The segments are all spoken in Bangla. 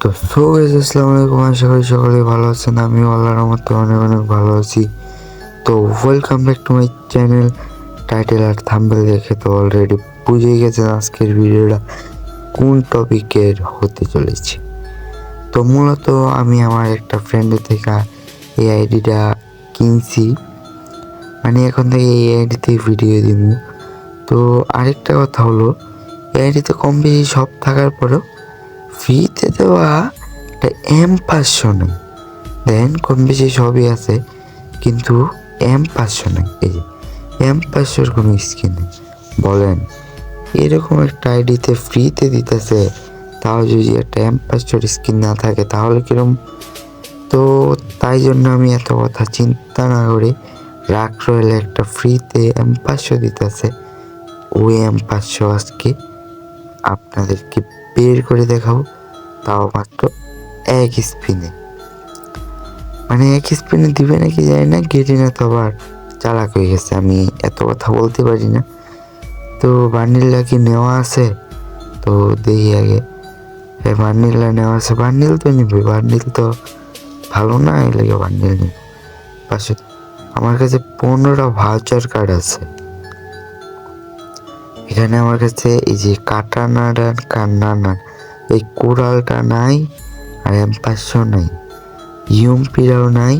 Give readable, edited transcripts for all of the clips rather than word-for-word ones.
তো আসসালামু আলাইকুম, আশা করি সকলে ভালো আছেন। আমিও আল্লাহর রহমতে অনেক অনেক ভালো আছি। তো welcome back to my channel. Title আর থাম্বনেল দেখে তো অলরেডি বুঝে গেছেন আজকের ভিডিওটা কোন টপিকের হতে চলেছে। তো মূলত আমি আমার একটা ফ্রেন্ডের থেকে এই আইডিটা কিনছি, মানে এখন থেকে এই আইডিতে ভিডিও দিব। তো আরেকটা কথা হলো, এই আইডিতে কম বেশি সব থাকার পরেও ফ্রিতে দেওয়া একটা M500 নেই। দেন কম বেশি সবই আছে, কিন্তু M500 নেই। এই যে M500 কোনো স্কিন নেই। বলেন, এরকম একটা আইডিতে ফ্রিতে দিতেছে, তাও যদি একটা M500 স্কিন না থাকে তাহলে কিরম। তো তাই জন্য আমি এত কথা চিন্তা না করে রাগ রয়েলে একটা ফ্রিতে M500 দিতেছে, ওই M500 আজকে আপনাদেরকে বের করে দেখাবো, তাও মাত্র এক স্পিনে। মানে এক স্পিনে দিবে নাকি জানি না, গেরিনা তো আবার চালাক হয়ে গেছে, আমি এত কথা বলতে পারি না। তো বান্ডিলটা কি নেওয়া আছে? তো দেখি আগে। হ্যাঁ, বান্ডিলটা নেওয়া আছে। বান্ডিল তো নিবে, বান্ডিল তো ভালো না, এই লাগে বান্ডিল নিব। পাশে আমার কাছে 15টা ভাউচার কার্ড আছে। এখানে আমার কাছে এই যে কাটানাডা কান্নানা এই কোরালটা নাই, আর M500 নাই, ইউমপিরাও নাই,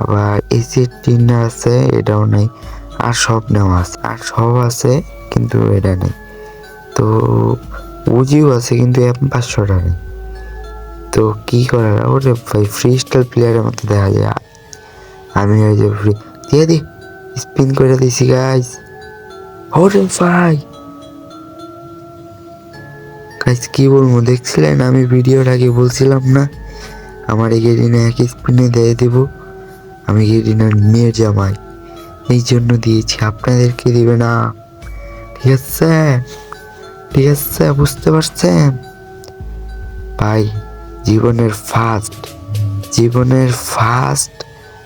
আবার এসি টিনা আছে, এটাও নাই। আর সব নেওয়া আছে, আর সব আছে কিন্তু এটা নেই। তো উজিও আছে কিন্তু M500টা নেই। তো কি করার, ওরে ভাই ফ্রি স্টাইল প্লেয়ারের মতো দেখা যায়। আমি ওই যে ফ্রি দিয়ে দি স্পিন করে দিছি গাইস। ওরে ভাই গাইস, কি বলবো, দেখছিলেন আমি ভিডিওর আগে বলছিলাম না আমার এই গেরিনা এক স্পিনে দিয়ে দেব, আমি গেরিনার মেয়ের জামাই, এই জন্য দিয়েছি, আপনাদেরকে দিবে না। ঠিক আছে, ঠিক আছে, বুঝতে পারছেন ভাই? জীবনের ফার্স্ট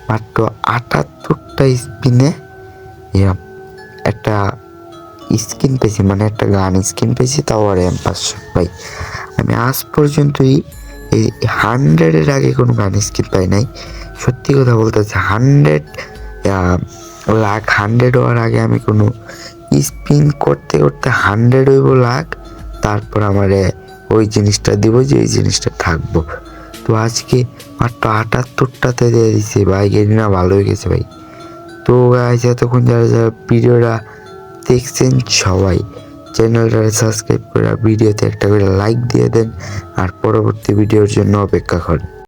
মাত্র 78টা স্পিনে এরকম একটা স্কিন পেয়েছি, মানে একটা গান স্কিন পেয়েছি, তাও আর M500। ভাই আমি আজ পর্যন্তই এই 100-এর আগে কোনো গান স্কিন পাই নাই। সত্যি কথা বলতেছি, 100 লাখ 100 হওয়ার আগে আমি কোনো স্পিন করতে করতে 100 হইব লাখ, তারপর আমারে ওই জিনিসটা দিব যে এই জিনিসটা থাকবো। তো আজকে মাত্র 78টাতে দিয়ে দিচ্ছে ভাই, গেরিনা ভালো হয়ে গেছে ভাই। তো গাইস, এতক্ষণ যারা যারা ভিডিওটা দেখছেন সবাই চ্যানেলটা সাবস্ক্রাইব করে ভিডিওতে একটা করে লাইক দিয়ে দেন, আর পরবর্তী ভিডিওর জন্য অপেক্ষা করেন।